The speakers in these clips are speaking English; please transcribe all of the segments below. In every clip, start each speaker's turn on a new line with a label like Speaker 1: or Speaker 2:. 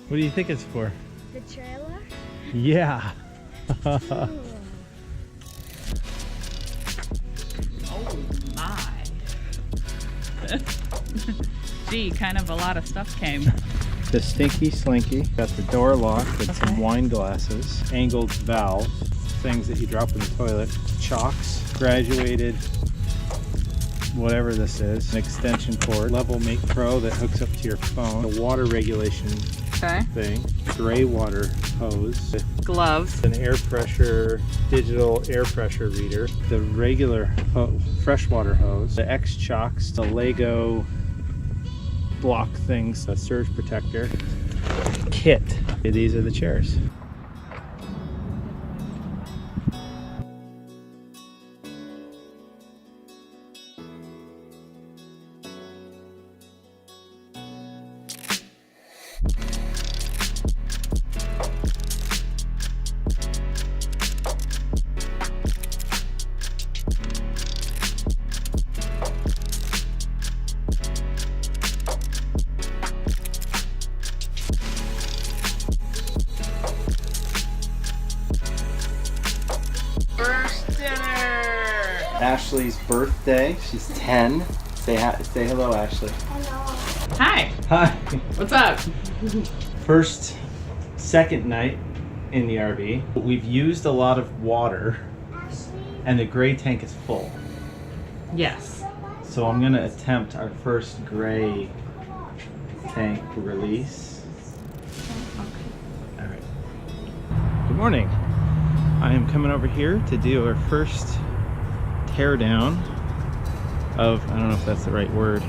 Speaker 1: What do you think it's for?
Speaker 2: The trailer?
Speaker 1: Yeah.
Speaker 3: Oh my. Gee, kind of a lot of stuff came.
Speaker 1: The Stinky Slinky. Got the door lock with some wine glasses. Angled valves. Things that you drop in the toilet. Chocks. Graduated. Whatever this is. An extension cord. Level Mate Pro that hooks up to your phone. A water regulation thing. Gray water hose.
Speaker 3: Gloves.
Speaker 1: An air pressure, digital air pressure reader. The regular freshwater hose. The X-Chocks. The Lego block things. A surge protector. Kit. These are the chairs. Ashley's birthday. She's 10. Say hello, Ashley.
Speaker 2: Hello.
Speaker 3: Hi.
Speaker 1: Hi.
Speaker 3: What's up?
Speaker 1: Second night in the RV. We've used a lot of water, and the gray tank is full.
Speaker 3: Yes.
Speaker 1: So I'm gonna attempt our first gray tank release. All right. Good morning. I am coming over here to do our first tear down of, I don't know if that's the right word,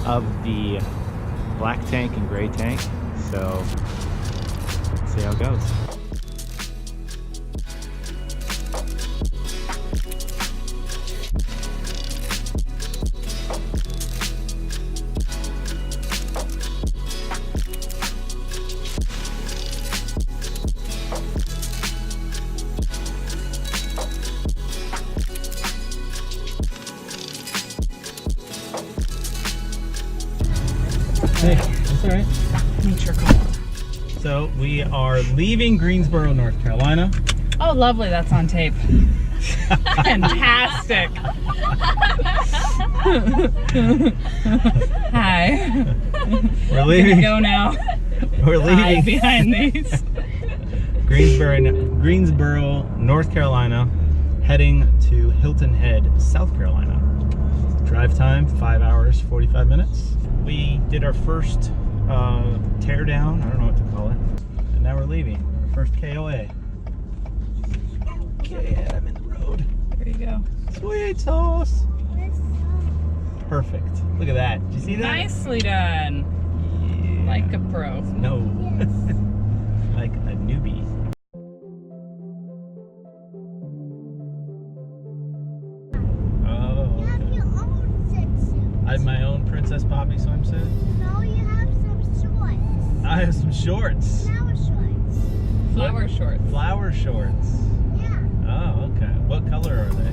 Speaker 1: of the black tank and gray tank. So let's see how it goes. Hey, that's all right.
Speaker 3: Nature call.
Speaker 1: So we are leaving Greensboro, North Carolina.
Speaker 3: Oh, lovely. That's on tape. Fantastic. Hi.
Speaker 1: We're leaving.
Speaker 3: Go now.
Speaker 1: We're
Speaker 3: Hide
Speaker 1: leaving
Speaker 3: behind these.
Speaker 1: Greensboro, North Carolina, heading to Hilton Head, South Carolina. Drive time 5 hours 45 minutes. We did our first tear down, I don't know what to call it, and now we're leaving. Our first KOA. Okay, I'm in the road.
Speaker 3: There you go.
Speaker 1: Sweet sauce. Perfect. Look at that. Did you see that?
Speaker 3: Nicely done.
Speaker 1: Yeah.
Speaker 3: Like a pro.
Speaker 1: No. Like a newbie. Oh,
Speaker 2: You have
Speaker 1: okay.
Speaker 2: your own swimsuit.
Speaker 1: I have my own Princess Poppy swimsuit.
Speaker 2: No, you have some shorts.
Speaker 1: I have some shorts.
Speaker 2: Flower shorts.
Speaker 3: Flower shorts.
Speaker 1: Flower shorts.
Speaker 2: Yeah.
Speaker 1: Oh, okay. What color are they?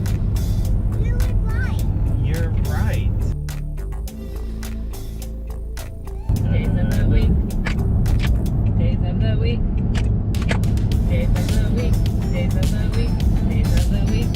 Speaker 2: Blue and white.
Speaker 1: You're right.
Speaker 3: Days of the week. Days of the week. Days of the week. Days of the week. Days of the week.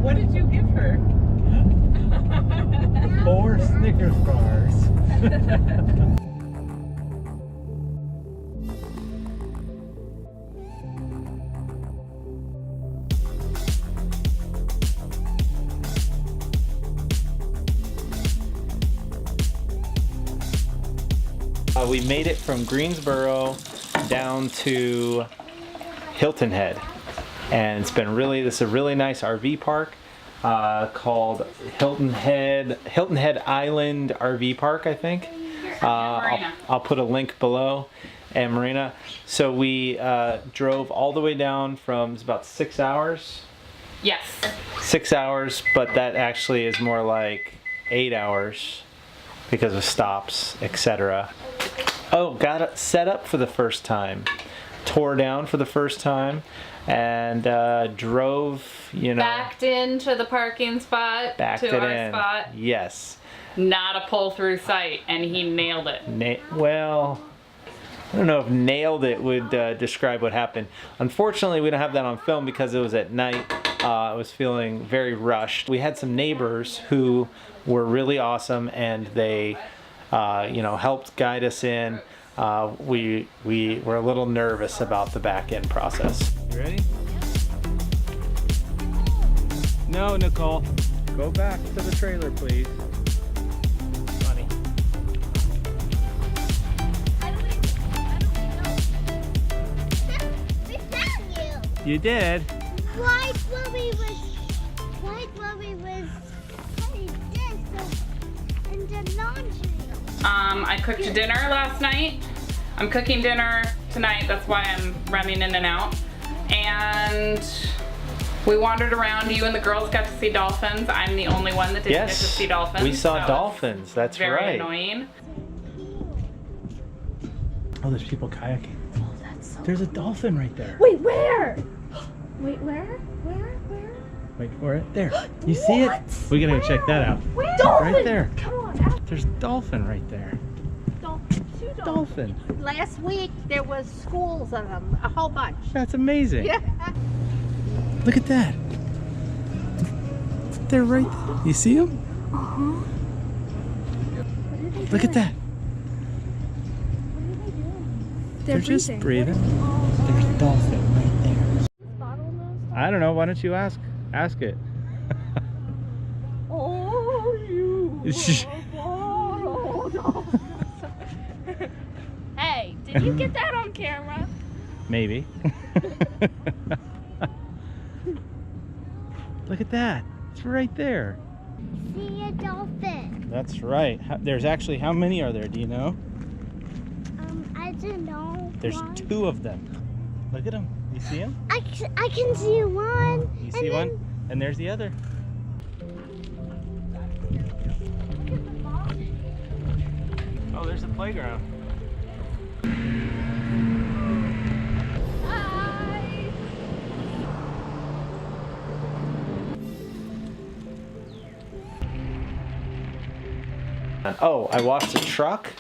Speaker 3: What did you give her?
Speaker 1: 4 Snickers bars. We made it from Greensboro down to Hilton Head, and it's been this is a really nice RV park called Hilton Head Island RV Park, I think. I'll put a link below, and Marina. So we drove all the way down from, it's about 6 hours.
Speaker 3: Yes.
Speaker 1: 6 hours, but that actually is more like 8 hours because of stops, etc. Oh, got it set up for the first time, tore down for the first time, and drove, you know,
Speaker 3: Backed into the parking spot to our spot.
Speaker 1: Yes.
Speaker 3: Not a pull through site, and he nailed it.
Speaker 1: Well, I don't know if nailed it would describe what happened. Unfortunately, we don't have that on film because it was at night. I was feeling very rushed. We had some neighbors who were really awesome, and they, you know, helped guide us in. We were a little nervous about the back end process. You ready? No, Nicole. Go back to the trailer, please. Funny.
Speaker 2: We found you.
Speaker 1: You did?
Speaker 2: Right where we was putting this in the laundry.
Speaker 3: I cooked dinner last night. I'm cooking dinner tonight. That's why I'm running in and out. And we wandered around. You and the girls got to see dolphins. I'm the only one that didn't get to see dolphins.
Speaker 1: We saw dolphins. That's
Speaker 3: very
Speaker 1: right.
Speaker 3: Annoying.
Speaker 1: Oh, there's people kayaking. Oh, that's so There's a dolphin right there.
Speaker 4: Wait, where? Wait, where?
Speaker 1: Wait for it. There. You see it? We gotta go check that out.
Speaker 4: Where? Dolphin!
Speaker 1: Right there.
Speaker 4: Come on.
Speaker 1: There's dolphin right there. Dolphin.
Speaker 4: Last week there was schools of them, a whole bunch.
Speaker 1: That's amazing.
Speaker 4: Yeah.
Speaker 1: Look at that. They're right there. You see them?
Speaker 4: Uh-huh.
Speaker 1: Look at that.
Speaker 4: What are they doing?
Speaker 1: They're just breathing. There's a dolphin right there. I don't know. Why don't you ask it?
Speaker 4: Oh, you. Hey, did you get that on camera?
Speaker 1: Maybe. Look at that. It's right there.
Speaker 2: See a dolphin.
Speaker 1: That's right. There's actually, how many are there? Do you know?
Speaker 2: I don't know.
Speaker 1: There's
Speaker 2: one.
Speaker 1: 2 of them. Look at them. You see them?
Speaker 2: I can see one.
Speaker 1: You see one? And there's the other. Oh, there's the playground. Oh, I washed the truck.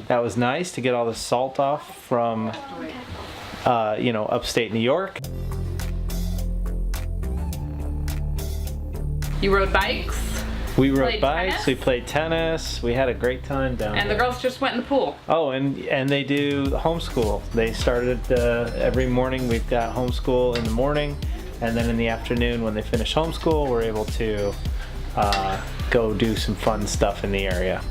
Speaker 1: That was nice to get all the salt off from, you know, upstate New York.
Speaker 3: You rode bikes.
Speaker 1: We rode
Speaker 3: Played
Speaker 1: bikes.
Speaker 3: tennis?
Speaker 1: We played tennis. We had a great time down there.
Speaker 3: And the girls just went in the pool.
Speaker 1: Oh, and they do homeschool. They started every morning. We've got homeschool in the morning, and then in the afternoon when they finish homeschool, we're able to go do some fun stuff in the area.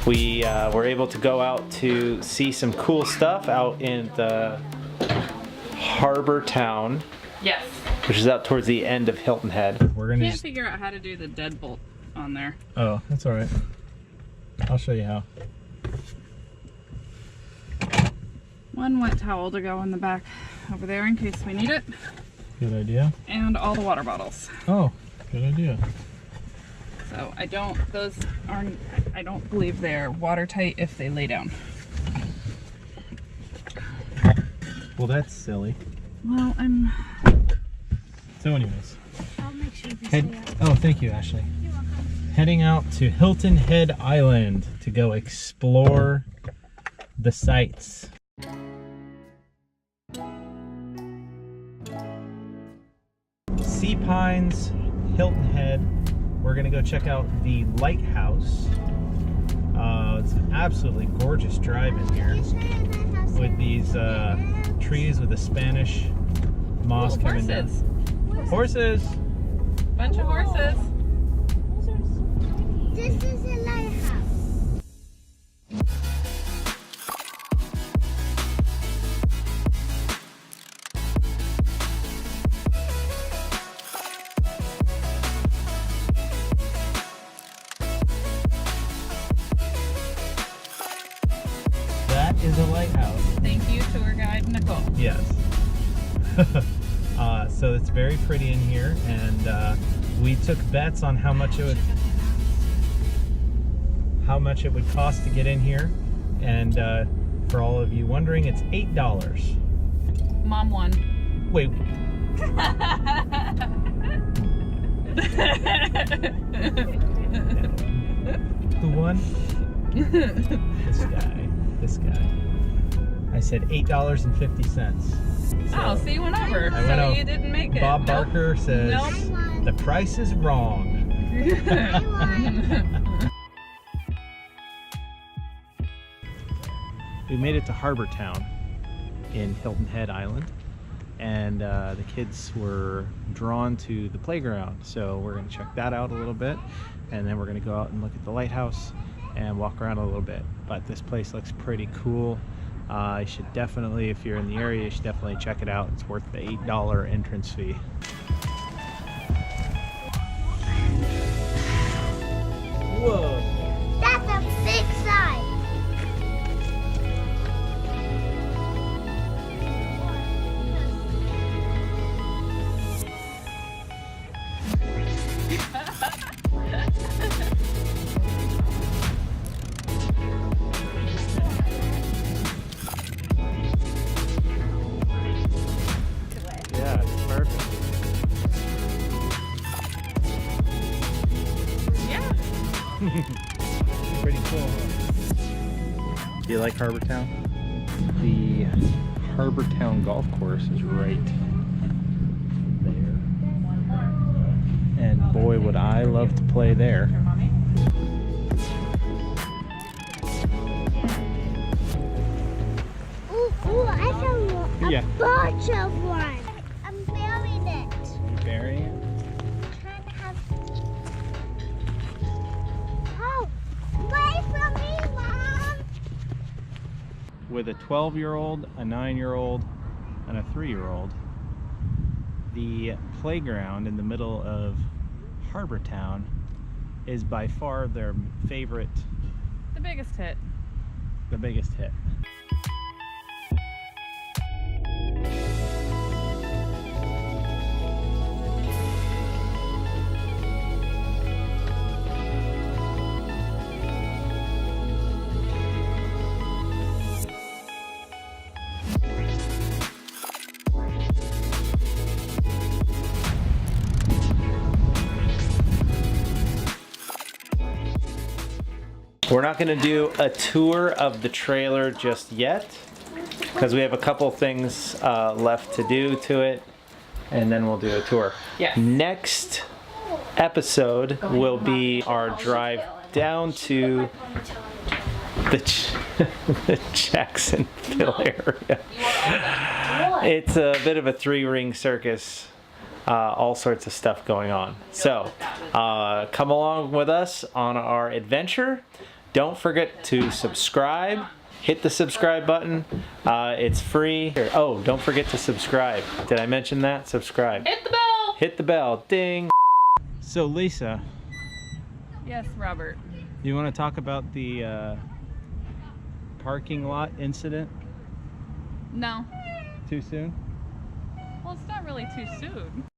Speaker 1: We were able to go out to see some cool stuff out in the Harbour town.
Speaker 3: Yes.
Speaker 1: Which is out towards the end of Hilton Head. We're gonna
Speaker 3: Can't figure out how to do the deadbolt on there.
Speaker 1: Oh, that's all right. I'll show you how.
Speaker 3: One wet towel to go in the back over there in case we need it.
Speaker 1: Good idea.
Speaker 3: And all the water bottles.
Speaker 1: Oh, good idea.
Speaker 3: So I don't believe they're watertight if they lay down.
Speaker 1: Well, that's silly.
Speaker 3: Well,
Speaker 1: So anyways.
Speaker 2: I'll make sure you stay up.
Speaker 1: Oh, thank you, Ashley. Heading out to Hilton Head Island to go explore the sights. Sea Pines, Hilton Head. We're gonna go check out the lighthouse. It's an absolutely gorgeous drive in here with these trees with the Spanish moss coming down. Horses!
Speaker 3: Bunch of horses.
Speaker 2: This is a lighthouse.
Speaker 1: That is a lighthouse.
Speaker 3: Thank you, tour guide Nicole.
Speaker 1: Yes. So it's very pretty in here, and we took bets on how much it would cost to get in here. And for all of you wondering, it's $8.
Speaker 3: Mom won.
Speaker 1: Wait. Who won? This guy. I said $8.50.
Speaker 3: Oh, so you went over.
Speaker 1: I went
Speaker 3: So
Speaker 1: over.
Speaker 3: you didn't make it.
Speaker 1: Bob Barker says
Speaker 3: Nope.
Speaker 1: the price is wrong. We made it to Harbour Town in Hilton Head Island, and the kids were drawn to the playground, so we're going to check that out a little bit, and then we're going to go out and look at the lighthouse and walk around a little bit. But this place looks pretty cool. You should definitely, if you're in the area, you should definitely check it out. It's worth the $8 entrance fee. Whoa!
Speaker 2: That's a big size.
Speaker 1: Yeah, it's perfect.
Speaker 3: Yeah.
Speaker 1: Pretty cool. Do you like Harbour Town? The Harbour Town golf course is right there. And boy, would I love to play there.
Speaker 2: Ooh, I found a
Speaker 1: Yeah.
Speaker 2: bunch of one. I'm burying it.
Speaker 1: Burying it?
Speaker 2: Trying to have. Oh, wait for me, Mom.
Speaker 1: With a 12-year-old, a 9-year-old, and a 3-year-old, the playground in the middle of Harbour Town is by far their favorite,
Speaker 3: The biggest hit.
Speaker 1: the biggest hit. We're not going to do a tour of the trailer just yet because we have a couple things left to do to it, and then we'll do a tour.
Speaker 3: Yes.
Speaker 1: Next episode will be our drive down to the Jacksonville area. It's a bit of a three-ring circus. All sorts of stuff going on. So come along with us on our adventure. Don't forget to subscribe. Hit the subscribe button. It's free. Oh, don't forget to subscribe. Did I mention that? Subscribe.
Speaker 3: Hit the bell.
Speaker 1: Hit the bell. Ding. So Lisa,
Speaker 3: Yes, Robert.
Speaker 1: you want to talk about the parking lot incident?
Speaker 3: No.
Speaker 1: Too soon?
Speaker 3: Well, it's not really too soon.